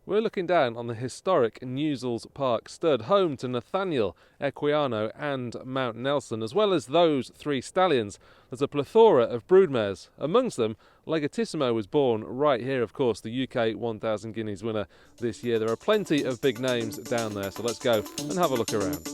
We're looking down on the historic Newsells Park Stud, home to Nathaniel, Equiano and Mount Nelson, as well as those three stallions. There's a plethora of broodmares. Amongst them, Legatissimo was born right here, of course, the UK 1000 Guineas winner this year. There are plenty of big names down there, so let's go and have a look around.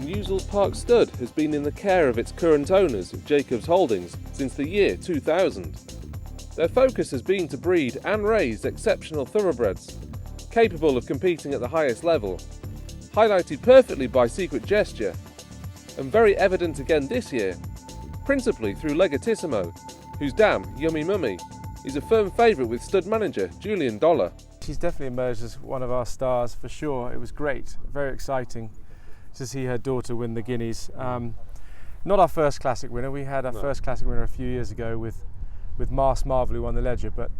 Newsells Park Stud has been in the care of its current owners, Jacobs Holdings, since the year 2000. Their focus has been to breed and raise exceptional thoroughbreds, capable of competing at the highest level, highlighted perfectly by Secret Gesture, and very evident again this year, principally through Legatissimo, whose dam, Yummy Mummy, is a firm favourite with stud manager Julian Dollar. She's definitely emerged as one of our stars for sure. It was great, very exciting to see her daughter win the Guineas. Not our first classic winner. We had our first classic winner a few years ago with Mars Marvel, who won the Ledger, but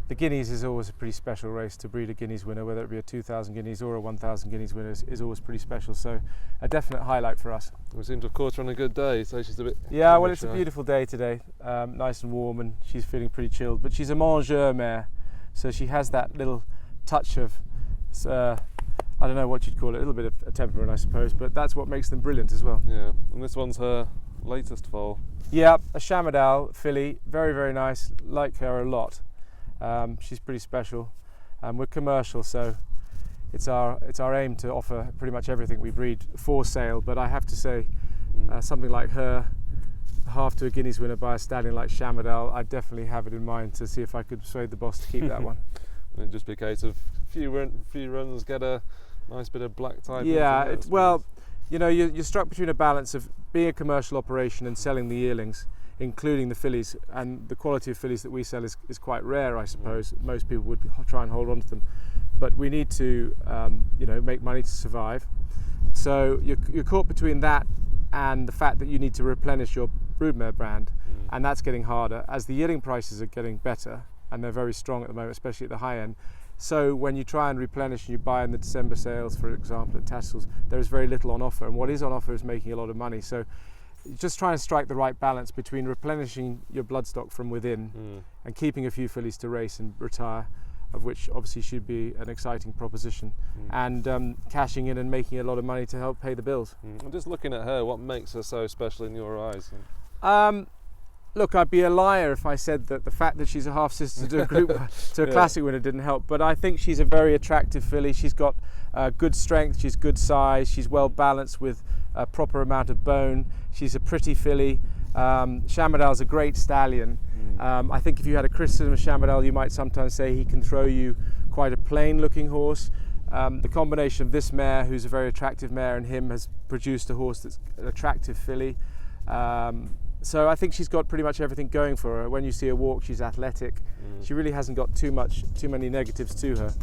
the Guineas is always a pretty special race. To breed a Guineas winner, whether it be a 2000 Guineas or a 1000 Guineas winner, is always pretty special. So a definite highlight for us. We seem to have caught her on a good day, so she's a bit... Yeah, well, it's a beautiful day today, nice and warm, and she's feeling pretty chilled, but she's a mangeur mare, so she has that little touch of I don't know what you'd call it, a little bit of a temperament, I suppose, but that's what makes them brilliant as well. Yeah, and this one's her latest foal. Yeah, a Shamadal filly, very, very nice, like her a lot. She's pretty special. We're commercial, so it's our aim to offer pretty much everything we breed for sale, but I have to say, something like her, half to a Guineas winner by a stallion like Shamadal, I definitely have it in mind to see if I could persuade the boss to keep that one. It'd just be a case of few runs, get a nice bit of black type. Yeah, well, you know, you're struck between a balance of being a commercial operation and selling the yearlings, including the fillies, and the quality of fillies that we sell is quite rare, I suppose. Most people would try and hold on to them, but we need to, you know, make money to survive. So you're caught between that and the fact that you need to replenish your broodmare brand, and that's getting harder as the yearling prices are getting better, and they're very strong at the moment, especially at the high end. So when you try and replenish and you buy in the December sales, for example, at Tattersalls, there is very little on offer, and what is on offer is making a lot of money. So just try and strike the right balance between replenishing your bloodstock from within and keeping a few fillies to race and retire, of which obviously should be an exciting proposition, and cashing in and making a lot of money to help pay the bills. I'm just looking at her, what makes her so special in your eyes? Look, I'd be a liar if I said that the fact that she's a half sister to a group to a classic winner didn't help. But I think she's a very attractive filly. She's got good strength. She's good size. She's well balanced with a proper amount of bone. She's a pretty filly. Shamadal's a great stallion. I think if you had a criticism of Shamadal, you might sometimes say he can throw you quite a plain-looking horse. The combination of this mare, who's a very attractive mare, and him has produced a horse that's an attractive filly. So I think she's got pretty much everything going for her. When you see her walk, she's athletic. She really hasn't got too many negatives to her.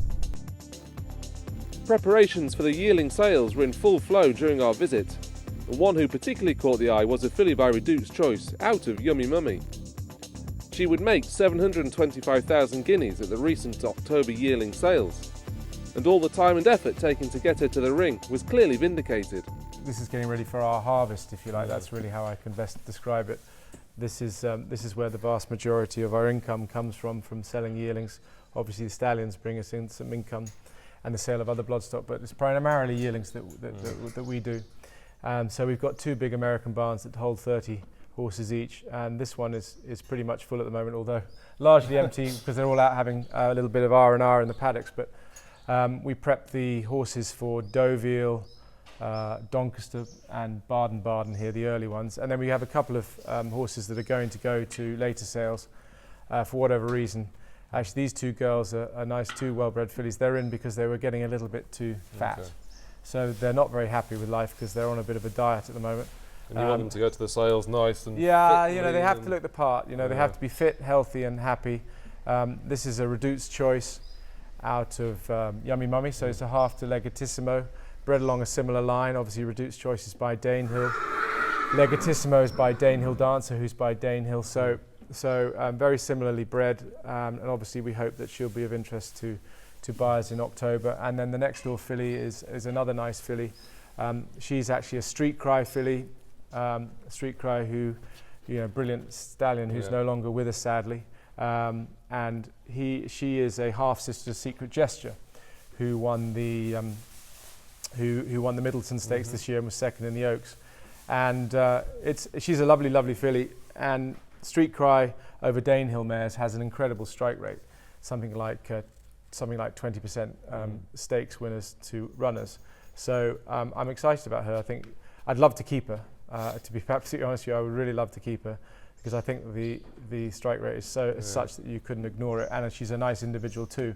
Preparations for the yearling sales were in full flow during our visit. The one who particularly caught the eye was a filly by Redute's choice, out of Yummy Mummy. She would make 725,000 guineas at the recent October yearling sales, and all the time and effort taken to get her to the ring was clearly vindicated. This is getting ready for our harvest, if you like. That's really how I can best describe it. This is where the vast majority of our income comes from selling yearlings. Obviously the stallions bring us in some income and the sale of other bloodstock, but it's primarily yearlings that we do. So we've got two big American barns that hold 30 horses each, and this one is pretty much full at the moment, although largely empty because they're all out having a little bit of R&R in the paddocks. But we prep the horses for Deauville, Doncaster and Baden here, the early ones, and then we have a couple of horses that are going to go to later sales for whatever reason. Actually, these two girls are nice, two well-bred fillies. They're in because they were getting a little bit too fat. Okay. So they're not very happy with life because they're on a bit of a diet at the moment. And you want them to go to the sales nice and yeah, you know, they have to look the part. You know, they have to be fit, healthy and happy. This is a Redute's choice out of Yummy Mummy, so it's a half to Legatissimo, bred along a similar line. Obviously Redute's choice is by Danehill. Legatissimo is by Danehill Dancer, who's by Danehill. So very similarly bred, and obviously we hope that she'll be of interest to to buyers in October. And then the next door filly is another nice filly. She's actually a Street Cry filly, Street Cry who, brilliant stallion who's no longer with us sadly. And she is a half sister to Secret Gesture, who won the Middleton Stakes this year and was second in the Oaks. And she's a lovely, lovely filly. And Street Cry over Danehill mares has an incredible strike rate, something like 20% stakes winners to runners. So I'm excited about her. I think I'd love to keep her. To be absolutely honest with you, I would really love to keep her, because I think the strike rate is such that you couldn't ignore it, and she's a nice individual too.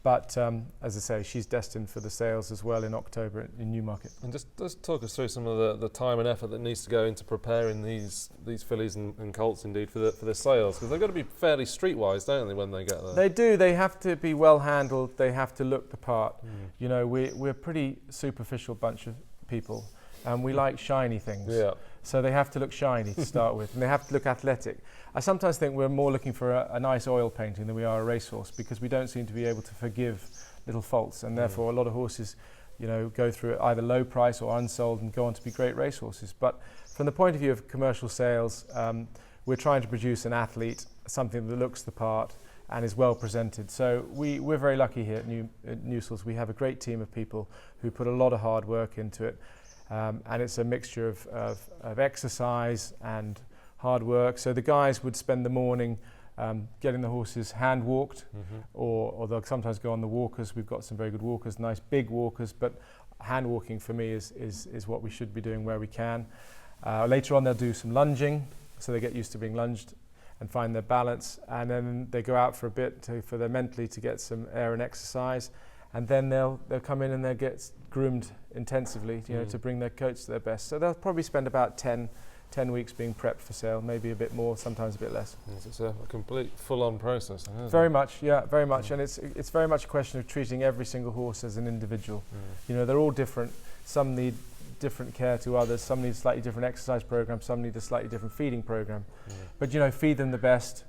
But as I say, she's destined for the sales as well in October in Newmarket. And just talk us through some of the time and effort that needs to go into preparing these fillies and colts indeed for the sales, because they've got to be fairly streetwise, don't they, when they get there? They do. They have to be well handled. They have to look the part. We're a pretty superficial bunch of people, and we like shiny things. Yeah. So they have to look shiny to start with, and they have to look athletic. I sometimes think we're more looking for a nice oil painting than we are a racehorse, because we don't seem to be able to forgive little faults, and therefore a lot of horses, go through either low price or unsold and go on to be great racehorses. But from the point of view of commercial sales, we're trying to produce an athlete, something that looks the part and is well presented. So we're very lucky here at Newsells. We have a great team of people who put a lot of hard work into it. And it's a mixture of exercise and hard work. So the guys would spend the morning getting the horses hand walked, or they'll sometimes go on the walkers. We've got some very good walkers, nice big walkers, but hand walking for me is what we should be doing where we can. Later on they'll do some lunging, so they get used to being lunged and find their balance, and then they go out for a bit for their mentally to get some air and exercise. And then they'll come in and they'll get groomed intensively, to bring their coats to their best. So they'll probably spend about 10 weeks being prepped for sale, maybe a bit more, sometimes a bit less. Yes, it's a complete full-on process, isn't it? Very much, yeah, very much. And it's very much a question of treating every single horse as an individual. They're all different. Some need different care to others. Some need a slightly different exercise program. Some need a slightly different feeding program. But feed them the best,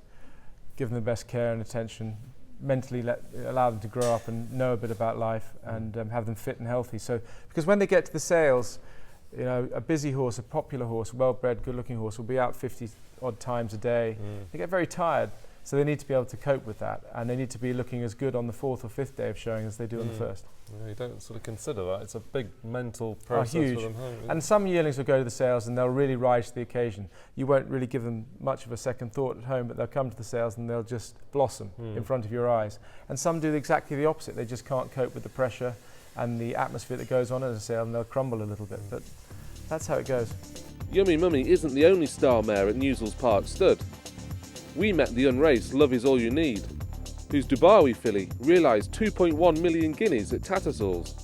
give them the best care and attention. Mentally allow them to grow up and know a bit about life, and have them fit and healthy. So, because when they get to the sales, a busy horse, a popular horse, well-bred, good-looking horse will be out 50 odd times a day. They get very tired, so they need to be able to cope with that, and they need to be looking as good on the 4th or 5th day of showing as they do on the 1st. Yeah, you don't sort of consider that. It's a big mental process for them. And some yearlings will go to the sales and they'll really rise to the occasion. You won't really give them much of a second thought at home, but they'll come to the sales and they'll just blossom in front of your eyes. And some do exactly the opposite. They just can't cope with the pressure and the atmosphere that goes on at a sale, and they'll crumble a little bit. But that's how it goes. Yummy Mummy isn't the only star mare at Newsells Park Stud. We met the unraced Love Is All You Need, whose Dubawi filly realised 2.1 million guineas at Tattersalls.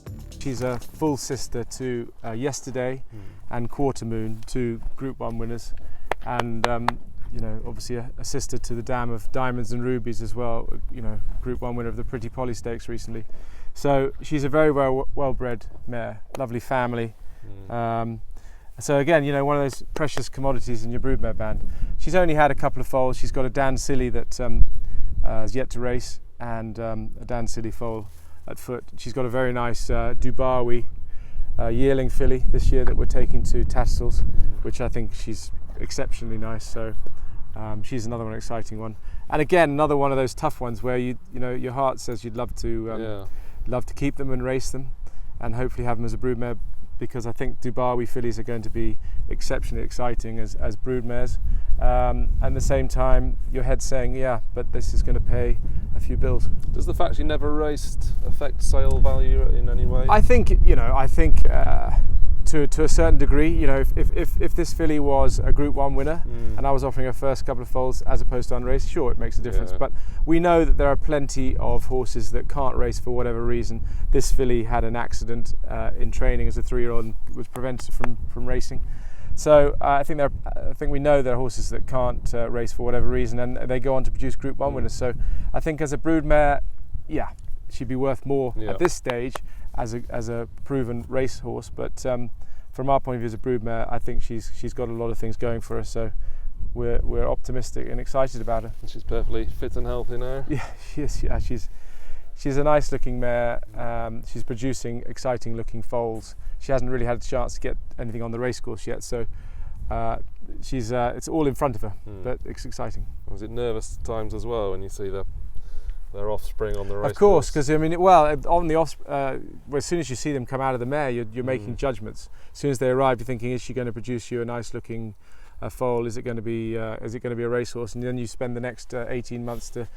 She's a full sister to Yesterday and Quarter Moon, two Group 1 winners, and obviously a sister to the Dam of Diamonds and Rubies as well, Group 1 winner of the Pretty Polly Stakes recently. So she's a very well-bred mare, lovely family. So again, one of those precious commodities in your broodmare band. She's only had a couple of foals. She's got a Dan Silly that is yet to race, and a Dan Silly foal at foot. She's got a very nice Dubawi yearling filly this year that we're taking to Tattersalls, which I think she's exceptionally nice. So she's another one, exciting one. And again, another one of those tough ones where your heart says you'd love to keep them and race them, and hopefully have them as a broodmare, because I think Dubawi fillies are going to be exceptionally exciting as broodmares. And at the same time, your head's saying, yeah, but this is going to pay a few bills. Does the fact you never raced affect sale value in any way? I think, to a certain degree, if this filly was a Group 1 winner and I was offering her first couple of foals as opposed to unraced, sure, it makes a difference. But we know that there are plenty of horses that can't race for whatever reason. This filly had an accident in training as a 3-year-old and was prevented from racing. So I think we know there are horses that can't race for whatever reason, and they go on to produce Group 1 winners. So I think as a broodmare, she'd be worth more at this stage as a proven racehorse. But from our point of view as a broodmare, I think she's got a lot of things going for her. So we're optimistic and excited about her. And she's perfectly fit and healthy now. Yeah, she is. Yeah, She's a nice looking mare. She's producing exciting looking foals. She hasn't really had a chance to get anything on the racecourse yet, so it's all in front of her, but it's exciting. Was it nervous times as well when you see their offspring on the racecourse? Of course, because I mean, on the as soon as you see them come out of the mare, you're making judgments. As soon as they arrive, you're thinking, is she going to produce you a nice looking foal? Is it going to be a racehorse? And then you spend the next 18 months to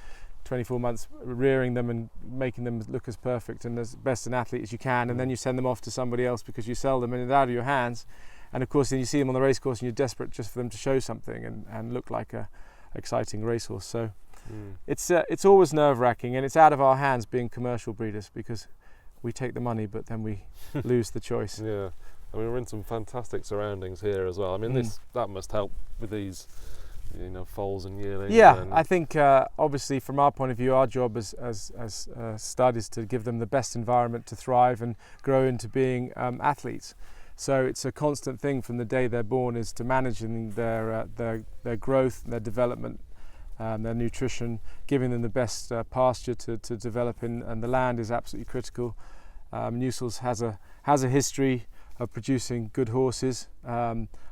24 months rearing them and making them look as perfect and as best an athlete as you can, and then you send them off to somebody else because you sell them and they're out of your hands. And of course, then you see them on the racecourse and you're desperate just for them to show something and look like a exciting racehorse. So it's always nerve-wracking, and it's out of our hands being commercial breeders because we take the money but then we lose the choice. Yeah, I mean, we're in some fantastic surroundings here as well. I mean, that must help with these, foals and yearlings. Yeah, I think obviously from our point of view, our job as stud is to give them the best environment to thrive and grow into being athletes. So it's a constant thing from the day they're born, is to managing their growth, their development, their nutrition, giving them the best pasture to develop in, and the land is absolutely critical. Newsells has a history of producing good horses.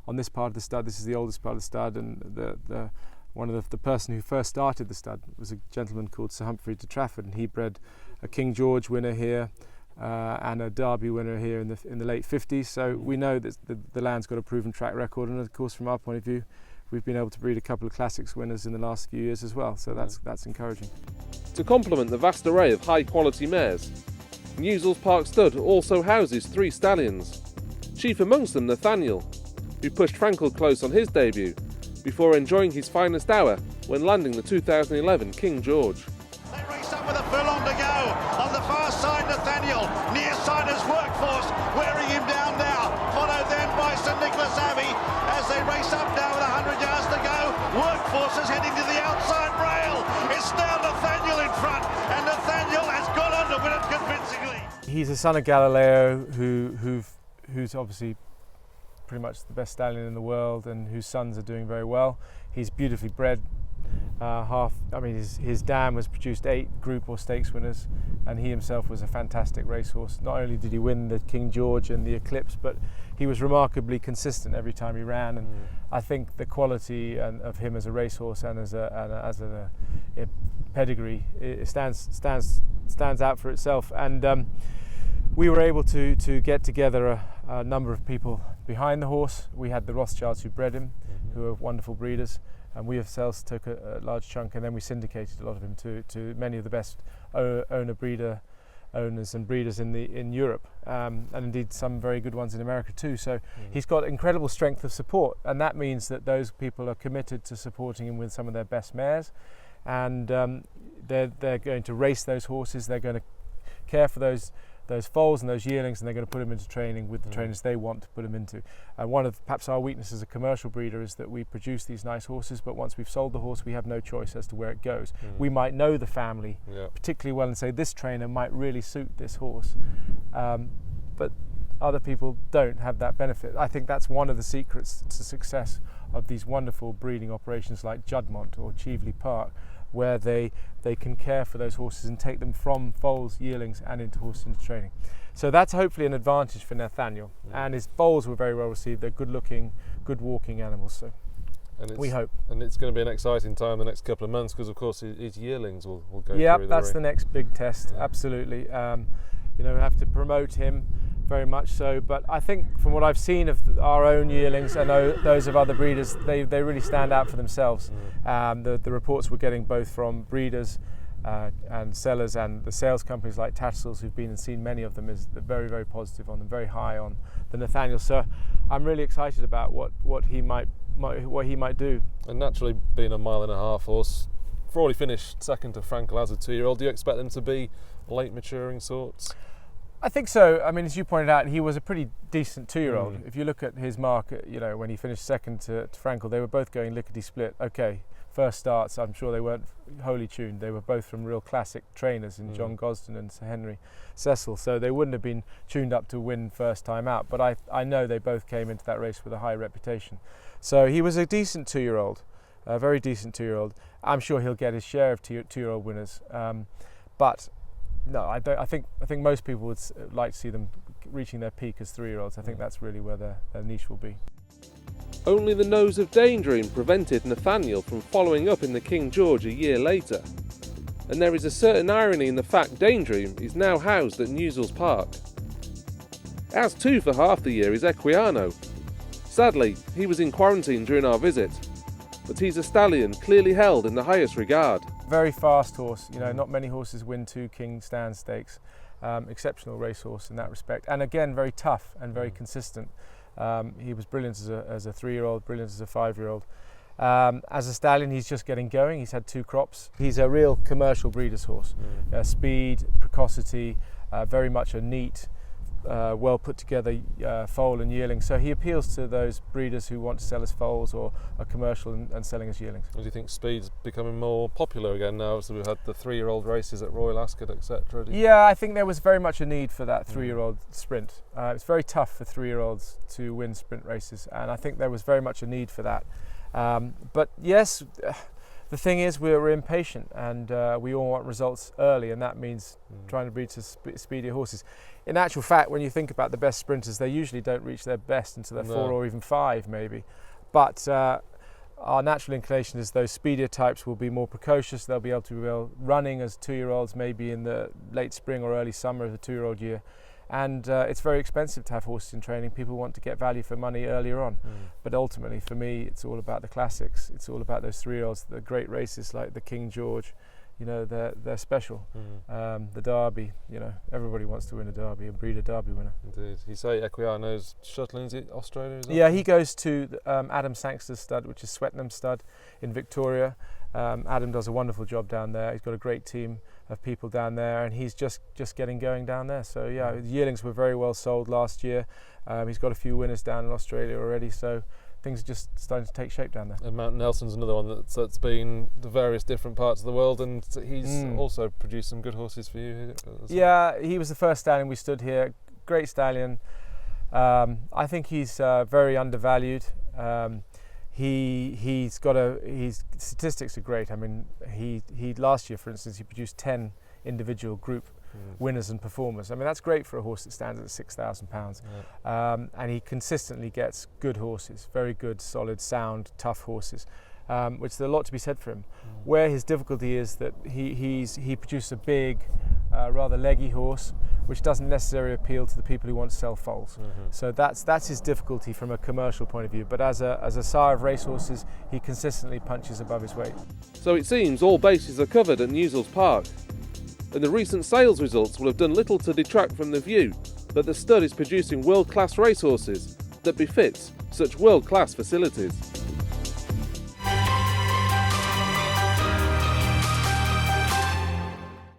On this part of the stud, this is the oldest part of the stud, and the person who first started the stud was a gentleman called Sir Humphrey de Trafford, and he bred a King George winner here and a Derby winner here in the late 50s. So we know that the land's got a proven track record, and of course from our point of view, we've been able to breed a couple of classics winners in the last few years as well, so that's encouraging. To complement the vast array of high quality mares, Newsells Park Stud also houses 3 stallions, chief amongst them Nathaniel, who pushed Frankel close on his debut before enjoying his finest hour when landing the 2011 King George. They race up with a furlong to go. On the far side, Nathaniel, near side is Workforce, wearing him down now, followed then by St Nicholas Abbey as they race up now with 100 yards to go. Workforce is heading to the outside rail. It's now Nathaniel in front, and Nathaniel has gone on to win it convincingly. He's a son of Galileo who's obviously pretty much the best stallion in the world, and whose sons are doing very well. He's beautifully bred. His dam has produced 8 group or stakes winners, and he himself was a fantastic racehorse. Not only did he win the King George and the Eclipse, but he was remarkably consistent every time he ran. And I think the quality of him as a racehorse and as a pedigree, it stands out for itself. And we were able to get together a number of people behind the horse. We had the Rothschilds who bred him, who are wonderful breeders, and we ourselves took a large chunk, and then we syndicated a lot of him to many of the best owners and breeders in Europe, and indeed some very good ones in America too. So he's got incredible strength of support, and that means that those people are committed to supporting him with some of their best mares, and they're going to race those horses. They're going to care for those foals and those yearlings, and they're going to put them into training with the trainers they want to put them into. And one of perhaps our weaknesses as a commercial breeder is that we produce these nice horses, but once we've sold the horse, we have no choice as to where it goes. We might know the family particularly well and say this trainer might really suit this horse, but other people don't have that benefit. I think that's one of the secrets to success of these wonderful breeding operations like Juddmonte or Cheveley Park, where they can care for those horses and take them from foals, yearlings, and into training. So that's hopefully an advantage for Nathaniel. And his foals were very well received. They're good-looking, good-walking animals. So we hope. And it's going to be an exciting time the next couple of months, because of course his yearlings will go through the ring. That's the next big test. Absolutely. We have to promote him very much so, but I think from what I've seen of our own yearlings and those of other breeders, they really stand out for themselves. The reports we're getting both from breeders and sellers and the sales companies like Tattersall's, who've been and seen many of them, is very, very positive on them, very high on the Nathaniel. So I'm really excited about what he might do. And naturally, being a 1.5 mile horse, already finished second to Frankel as a 2-year-old, do you expect them to be late maturing sorts? I think so. I mean, as you pointed out, he was a pretty decent 2-year-old. If you look at his mark, when he finished second to Frankel, they were both going lickety-split. Okay, first starts, I'm sure they weren't wholly tuned. They were both from real classic trainers in John Gosden and Sir Henry Cecil, so they wouldn't have been tuned up to win first time out. But I know they both came into that race with a high reputation. So he was a decent 2-year-old, a very decent 2-year-old. I'm sure he'll get his share of 2-year-old winners. But No, I don't. I think most people would like to see them reaching their peak as 3-year-olds. I think that's really where their niche will be. Only the nose of Daydream prevented Nathaniel from following up in the King George a year later. And there is a certain irony in the fact Daydream is now housed at Newsells Park. As too for half the year is Equiano. Sadly, he was in quarantine during our visit, but he's a stallion clearly held in the highest regard. Very fast horse, you know, not many horses win 2 King Stand Stakes. Exceptional racehorse in that respect, and again very tough and very consistent. He was brilliant as a 3-year-old, brilliant as a 5-year-old. As a stallion, he's just getting going. He's had 2 crops. He's a real commercial breeder's horse. Speed, precocity, very much a neat, well put together foal and yearling. So he appeals to those breeders who want to sell as foals or are commercial and selling as yearlings. Do you think speed's becoming more popular again now? So we've had the 3-year-old races at Royal Ascot, etc. Yeah, I think there was very much a need for that 3-year-old sprint. It's very tough for 3-year-olds to win sprint races, and I think there was very much a need for that. But yes, the thing is we're impatient, and we all want results early, and that means trying to breed to speedier horses. In actual fact, when you think about the best sprinters, they usually don't reach their best until they're 4 or even 5 maybe. But our natural inclination is those speedier types will be more precocious. They'll be able to be running as 2-year-olds maybe in the late spring or early summer of the 2-year-old year. And it's very expensive to have horses in training. People want to get value for money earlier on. But ultimately, for me, it's all about the classics. It's all about those 3-year-olds, the great races like the King George. You know, they're special. The Derby, you know, everybody wants to win a Derby and breed a Derby winner. Indeed. You say Equiano's shuttling to Australia, is that? Yeah, he goes to Adam Sangster's stud, which is Swettenham Stud in Victoria. Adam does a wonderful job down there. He's got a great team of people down there, and he's just getting going down there. So yeah, the yearlings were very well sold last year. He's got a few winners down in Australia already, so things are just starting to take shape down there. And Mount Nelson's another one that's been to various different parts of the world, and he's also produced some good horses for you. Yeah, he was the first stallion we stood here. Great stallion. I think he's very undervalued. His statistics are great. I mean, he last year, for instance, he produced 10 individual group winners and performers. I mean, that's great for a horse that stands at £6,000. And he consistently gets good horses, very good, solid, sound, tough horses, which there's a lot to be said for him. Where his difficulty is that he produces a big, rather leggy horse, which doesn't necessarily appeal to the people who want to sell foals. So that's his difficulty from a commercial point of view. But as a sire of racehorses, he consistently punches above his weight. So it seems all bases are covered at Newsells Park, and the recent sales results will have done little to detract from the view that the stud is producing world-class racehorses that befits such world-class facilities.